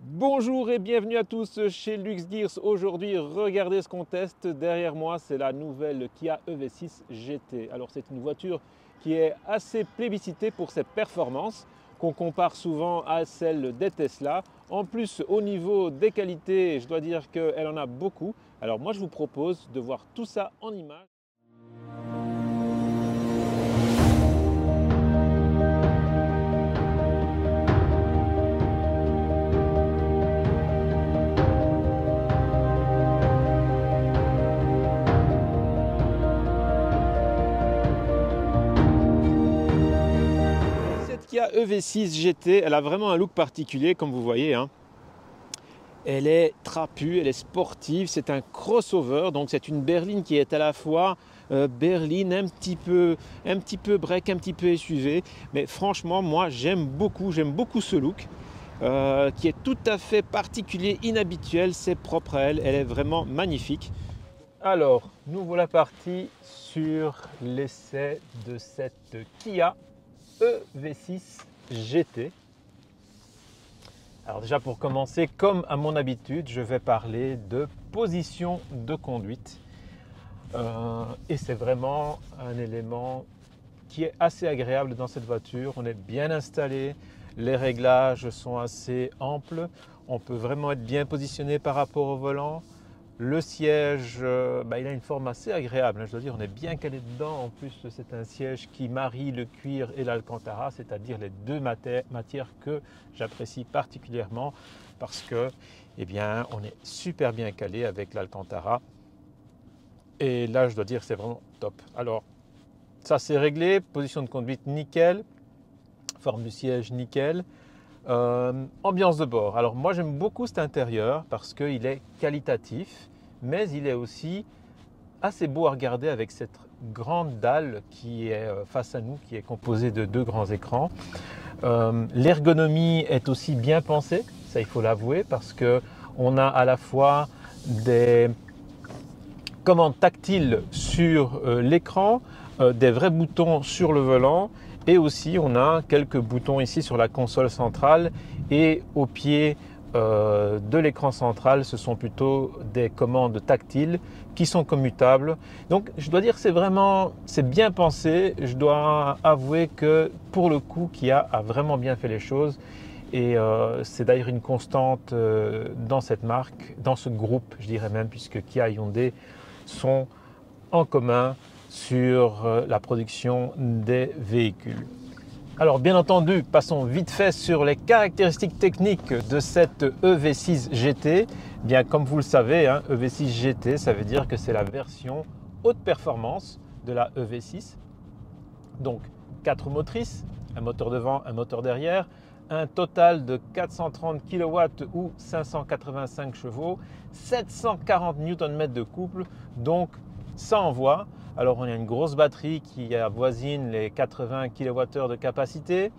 Bonjour et bienvenue à tous chez LuxGears. Aujourd'hui, regardez ce qu'on teste. Derrière moi, c'est la nouvelle Kia EV6 GT. Alors, c'est une voiture qui est assez plébiscitée pour ses performances, qu'on compare souvent à celles des Tesla. En plus, au niveau des qualités, je dois dire qu'elle en a beaucoup. Alors, moi, je vous propose de voir tout ça en images. Cette Kia EV6 GT, elle a vraiment un look particulier, comme vous voyez, hein. Elle est trapue, elle est sportive, c'est un crossover, donc c'est une berline qui est à la fois berline, un petit peu break, un petit peu SUV. Mais franchement, moi j'aime beaucoup ce look qui est tout à fait particulier, inhabituel, c'est propre à elle, elle est vraiment magnifique. Alors, nous voilà partis sur l'essai de cette Kia EV6 GT. Alors déjà pour commencer, comme à mon habitude, je vais parler de position de conduite. Et c'est vraiment un élément qui est assez agréable dans cette voiture. On est bien installé, les réglages sont assez amples, on peut vraiment être bien positionné par rapport au volant. Le siège, il a une forme assez agréable, hein, je dois dire, on est bien calé dedans. En plus, c'est un siège qui marie le cuir et l'alcantara, c'est-à-dire les deux matières que j'apprécie particulièrement parce que, eh bien, on est super bien calé avec l'alcantara. Et là, je dois dire, c'est vraiment top. Alors, ça c'est réglé, position de conduite nickel, forme du siège nickel. Ambiance de bord. Alors moi j'aime beaucoup cet intérieur parce qu'il est qualitatif, mais il est aussi assez beau à regarder avec cette grande dalle qui est face à nous, qui est composée de deux grands écrans. L'ergonomie est aussi bien pensée, ça il faut l'avouer, parce que on a à la fois des commandes tactiles sur l'écran, des vrais boutons sur le volant. Et aussi, on a quelques boutons ici sur la console centrale et au pied de l'écran central, ce sont plutôt des commandes tactiles qui sont commutables. Donc, je dois dire, c'est bien pensé. Je dois avouer que pour le coup, Kia a vraiment bien fait les choses. Et c'est d'ailleurs une constante dans cette marque, dans ce groupe, je dirais même, puisque Kia et Hyundai sont en commun sur la production des véhicules. Alors bien entendu, passons vite fait sur les caractéristiques techniques de cette EV6 GT. Bien comme vous le savez, hein, EV6 GT, ça veut dire que c'est la version haute performance de la EV6. Donc 4 motrices, un moteur devant, un moteur derrière, un total de 430 kW ou 585 chevaux, 740 Nm de couple, donc ça envoie. Alors on a une grosse batterie qui avoisine les 80 kWh de capacité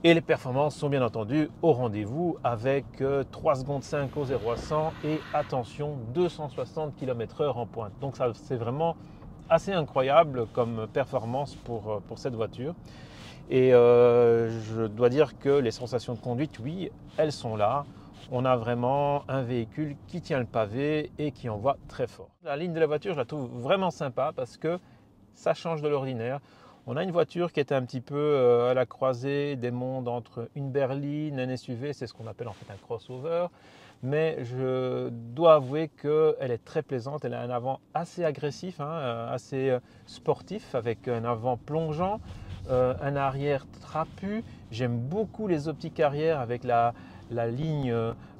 et les performances sont bien entendu au rendez-vous avec 3 secondes 5 au 0 à 100 et attention 260 km/h en pointe. Donc ça c'est vraiment assez incroyable comme performance pour cette voiture. Et je dois dire que les sensations de conduite, oui, elles sont là. On a vraiment un véhicule qui tient le pavé et qui envoie très fort. La ligne de la voiture, je la trouve vraiment sympa parce que ça change de l'ordinaire. On a une voiture qui est un petit peu à la croisée des mondes entre une berline, un SUV, c'est ce qu'on appelle en fait un crossover. Mais je dois avouer qu'elle est très plaisante. Elle a un avant assez agressif, hein, assez sportif, avec un avant plongeant, un arrière trapu. J'aime beaucoup les optiques arrière avec la ligne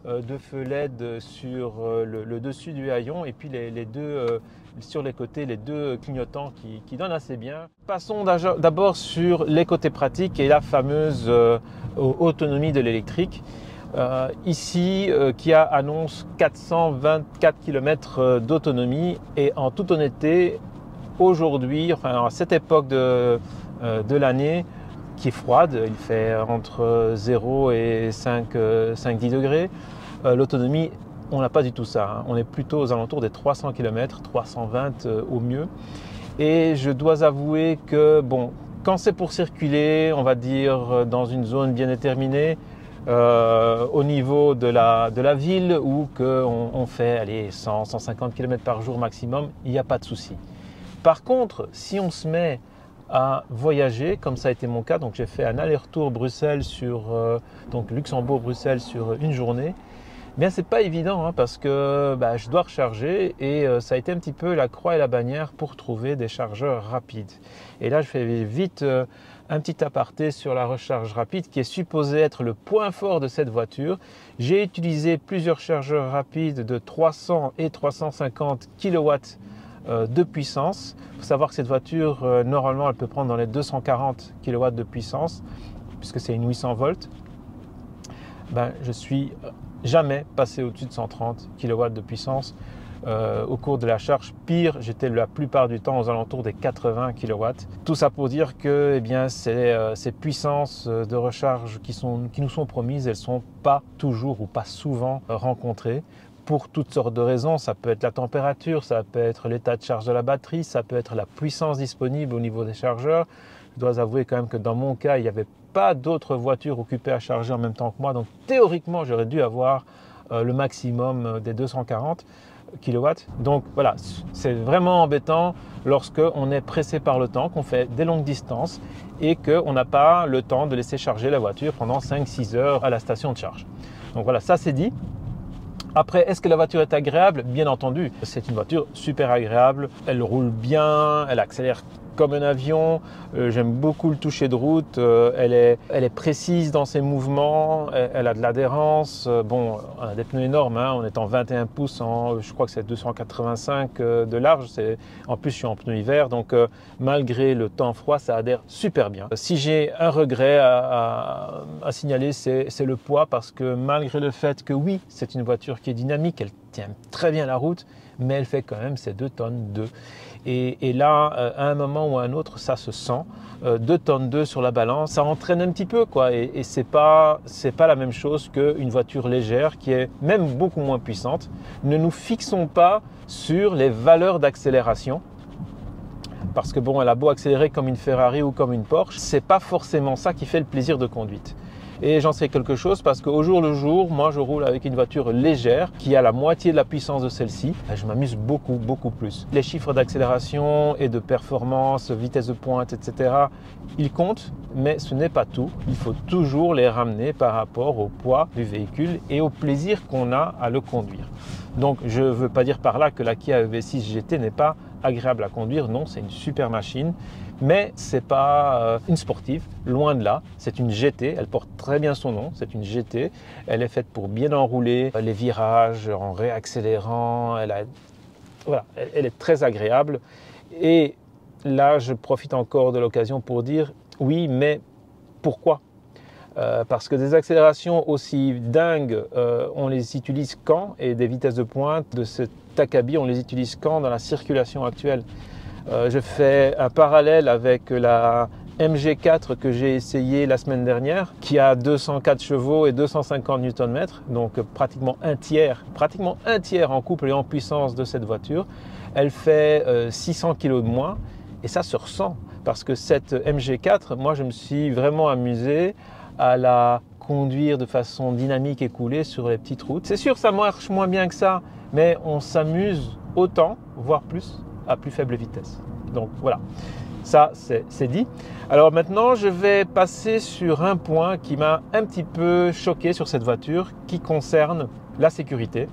de feu LED sur le dessus du haillon et puis les deux sur les côtés, les deux clignotants qui donnent assez bien. Passons d'abord sur les côtés pratiques et la fameuse autonomie de l'électrique. Ici, Kia annonce 424 km d'autonomie et en toute honnêteté, aujourd'hui, enfin à cette époque de l'année, qui est froide, il fait entre 0 et 5-10 degrés. L'autonomie, on n'a pas du tout ça, hein. On est plutôt aux alentours des 300 km, 320 au mieux. Et je dois avouer que, bon, quand c'est pour circuler, on va dire dans une zone bien déterminée, au niveau de la ville où on fait allez, 100-150 km par jour maximum, il n'y a pas de souci. Par contre, si on se met à voyager, comme ça a été mon cas, donc j'ai fait un aller-retour Bruxelles donc Luxembourg-Bruxelles sur une journée, bien c'est pas évident hein, parce que je dois recharger et ça a été un petit peu la croix et la bannière pour trouver des chargeurs rapides. Et là je fais vite un petit aparté sur la recharge rapide qui est supposé être le point fort de cette voiture. J'ai utilisé plusieurs chargeurs rapides de 300 et 350 kW de puissance. Il faut savoir que cette voiture, normalement, elle peut prendre dans les 240 kW de puissance, puisque c'est une 800 volts. Je suis jamais passé au-dessus de 130 kW de puissance au cours de la charge. Pire, j'étais la plupart du temps aux alentours des 80 kW. Tout ça pour dire que ces puissances de recharge qui nous sont promises, elles ne sont pas toujours ou pas souvent rencontrées. Pour toutes sortes de raisons, ça peut être la température, ça peut être l'état de charge de la batterie, ça peut être la puissance disponible au niveau des chargeurs. Je dois avouer quand même que dans mon cas, il n'y avait pas d'autres voitures occupées à charger en même temps que moi. Donc théoriquement, j'aurais dû avoir le maximum des 240 kW. Donc voilà, c'est vraiment embêtant lorsqu'on est pressé par le temps, qu'on fait des longues distances et qu'on n'a pas le temps de laisser charger la voiture pendant 5-6 heures à la station de charge. Donc voilà, ça c'est dit. Après, est-ce que la voiture est agréable? Bien entendu, c'est une voiture super agréable. Elle roule bien, elle accélère comme un avion. J'aime beaucoup le toucher de route. Elle est précise dans ses mouvements. Elle a de l'adhérence. Bon, on a des pneus énormes. Hein. On est en 21 pouces, je crois que c'est 285 de large. En plus, je suis en pneu hiver. Donc, malgré le temps froid, ça adhère super bien. Si j'ai un regret à signaler, c'est le poids. Parce que malgré le fait que oui, c'est une voiture qui est dynamique, elle tient très bien la route, mais elle fait quand même ses 2 tonnes 2. Et là, à un moment ou à un autre, ça se sent. 2 tonnes 2 sur la balance, ça entraîne un petit peu, quoi. Et c'est pas la même chose qu'une voiture légère qui est même beaucoup moins puissante. Ne nous fixons pas sur les valeurs d'accélération. Parce que bon, elle a beau accélérer comme une Ferrari ou comme une Porsche, c'est pas forcément ça qui fait le plaisir de conduite. Et j'en sais quelque chose parce qu'au jour le jour, moi je roule avec une voiture légère qui a la moitié de la puissance de celle-ci. Je m'amuse beaucoup, beaucoup plus. Les chiffres d'accélération et de performance, vitesse de pointe, etc., ils comptent, mais ce n'est pas tout. Il faut toujours les ramener par rapport au poids du véhicule et au plaisir qu'on a à le conduire. Donc je ne veux pas dire par là que la Kia EV6 GT n'est pas agréable à conduire. Non, c'est une super machine. Mais ce n'est pas une sportive, loin de là. C'est une GT, elle porte très bien son nom, c'est une GT. Elle est faite pour bien enrouler les virages en réaccélérant. Voilà, elle est très agréable. Et là, je profite encore de l'occasion pour dire oui, mais pourquoi ? Parce que des accélérations aussi dingues, on les utilise quand? Et des vitesses de pointe de cet acabit, on les utilise quand dans la circulation actuelle? Je fais un parallèle avec la MG4 que j'ai essayé la semaine dernière, qui a 204 chevaux et 250 Nm, donc pratiquement un tiers en couple et en puissance de cette voiture. Elle fait 600 kg de moins et ça se ressent parce que cette MG4, moi je me suis vraiment amusé à la conduire de façon dynamique et coulée sur les petites routes. C'est sûr, ça marche moins bien que ça, mais on s'amuse autant, voire plus, à plus faible vitesse. Donc voilà, ça c'est dit. Alors maintenant, je vais passer sur un point qui m'a un petit peu choqué sur cette voiture, qui concerne la sécurité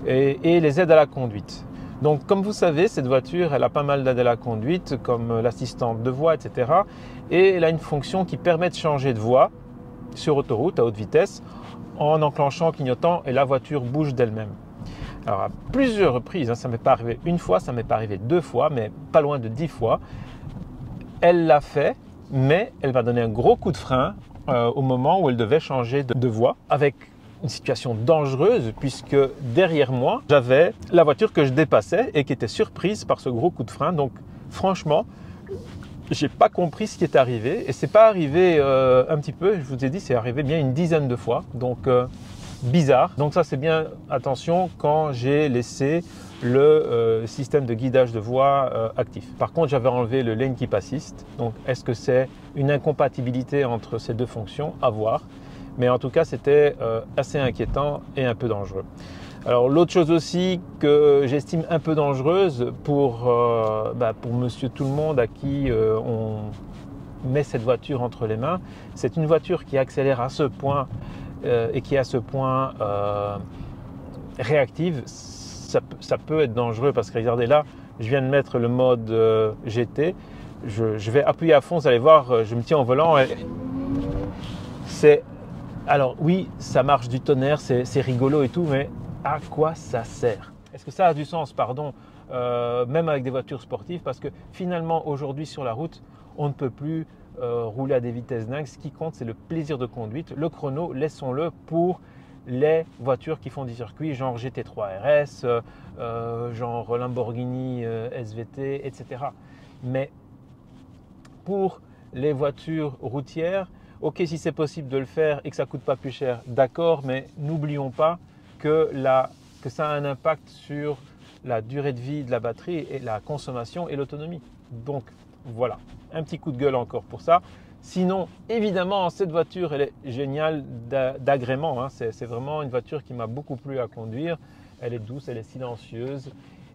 et les aides à la conduite. Donc comme vous savez, cette voiture, elle a pas mal d'aides à la conduite, comme l'assistante de voie, etc. Et elle a une fonction qui permet de changer de voie sur autoroute à haute vitesse en enclenchant le clignotant et la voiture bouge d'elle-même. Alors à plusieurs reprises, ça ne m'est pas arrivé une fois, ça ne m'est pas arrivé 2 fois, mais pas loin de 10 fois. Elle l'a fait, mais elle m'a donné un gros coup de frein au moment où elle devait changer de voie, avec une situation dangereuse puisque derrière moi, j'avais la voiture que je dépassais et qui était surprise par ce gros coup de frein. Donc franchement, j'ai pas compris ce qui est arrivé et c'est pas arrivé un petit peu, je vous ai dit, c'est arrivé bien une dizaine de fois. Donc bizarre. Donc ça c'est bien attention quand j'ai laissé le système de guidage de voie actif. Par contre, j'avais enlevé le Lane Keep Assist. Donc est-ce que c'est une incompatibilité entre ces deux fonctions? À voir. Mais en tout cas, c'était assez inquiétant et un peu dangereux. Alors l'autre chose aussi que j'estime un peu dangereuse pour monsieur tout le monde à qui on met cette voiture entre les mains, c'est une voiture qui accélère à ce point et qui est à ce point réactive. Ça peut être dangereux parce que regardez là, je viens de mettre le mode GT, je vais appuyer à fond, vous allez voir, je me tiens au volant. Alors oui, ça marche du tonnerre, c'est rigolo et tout, mais à quoi ça sert? Est-ce que ça a du sens, pardon, même avec des voitures sportives? Parce que finalement, aujourd'hui sur la route, on ne peut plus rouler à des vitesses dingues. Ce qui compte, c'est le plaisir de conduite. Le chrono, laissons-le pour les voitures qui font du circuit, genre GT3 RS, genre Lamborghini SVT, etc. Mais pour les voitures routières, ok, si c'est possible de le faire et que ça ne coûte pas plus cher, d'accord, mais n'oublions pas que ça a un impact sur la durée de vie de la batterie et la consommation et l'autonomie. Donc voilà, un petit coup de gueule encore pour ça. Sinon, évidemment, cette voiture, elle est géniale d'agrément. Hein. C'est vraiment une voiture qui m'a beaucoup plu à conduire. Elle est douce, elle est silencieuse.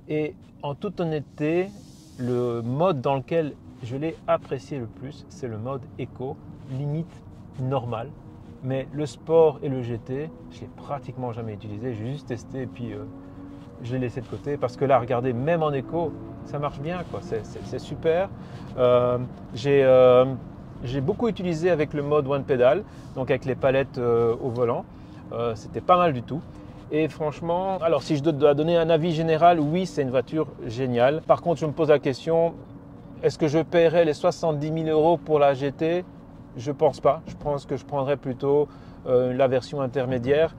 Et en toute honnêteté, le mode dans lequel je l'ai apprécié le plus, c'est le mode éco, limite normal. Mais le sport et le GT, je ne l'ai pratiquement jamais utilisé. J'ai juste testé et puis je l'ai laissé de côté. Parce que là, regardez, même en éco, ça marche bien, quoi. C'est super. J'ai beaucoup utilisé avec le mode One Pedal, donc avec les palettes au volant. C'était pas mal du tout. Et franchement, alors si je dois donner un avis général, oui, c'est une voiture géniale. Par contre, je me pose la question, est-ce que je paierais les 70 000 € pour la GT? Je ne pense pas. Je pense que je prendrais plutôt la version intermédiaire,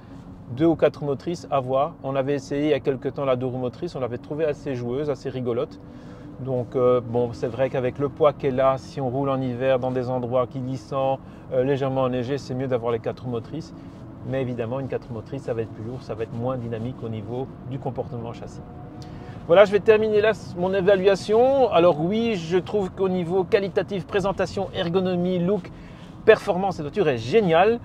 2 ou 4 motrices à voir. On avait essayé il y a quelques temps la 2 roues motrices, on l'avait trouvée assez joueuse, assez rigolote. Donc bon, c'est vrai qu'avec le poids qu'elle a, si on roule en hiver dans des endroits qui glissant, légèrement enneigés, c'est mieux d'avoir les 4 roues motrices. Mais évidemment, une 4 motrices, ça va être plus lourd, ça va être moins dynamique au niveau du comportement châssis. Voilà, je vais terminer là mon évaluation. Alors oui, je trouve qu'au niveau qualitatif, présentation, ergonomie, look, performance, cette voiture est géniale.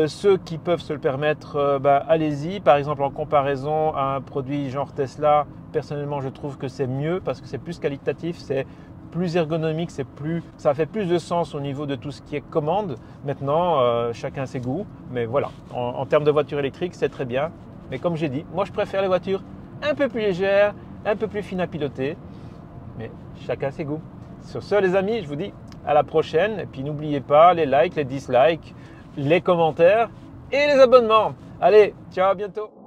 Ceux qui peuvent se le permettre, allez-y. Par exemple, en comparaison à un produit genre Tesla, personnellement, je trouve que c'est mieux parce que c'est plus qualitatif, c'est plus ergonomique, ça fait plus de sens au niveau de tout ce qui est commande. Maintenant, chacun ses goûts, mais voilà, en termes de voiture électrique, c'est très bien. Mais comme j'ai dit, moi je préfère les voitures un peu plus légères, un peu plus fines à piloter, mais chacun ses goûts. Sur ce, les amis, je vous dis à la prochaine. Et puis n'oubliez pas les likes, les dislikes, les commentaires et les abonnements. Allez, ciao, à bientôt.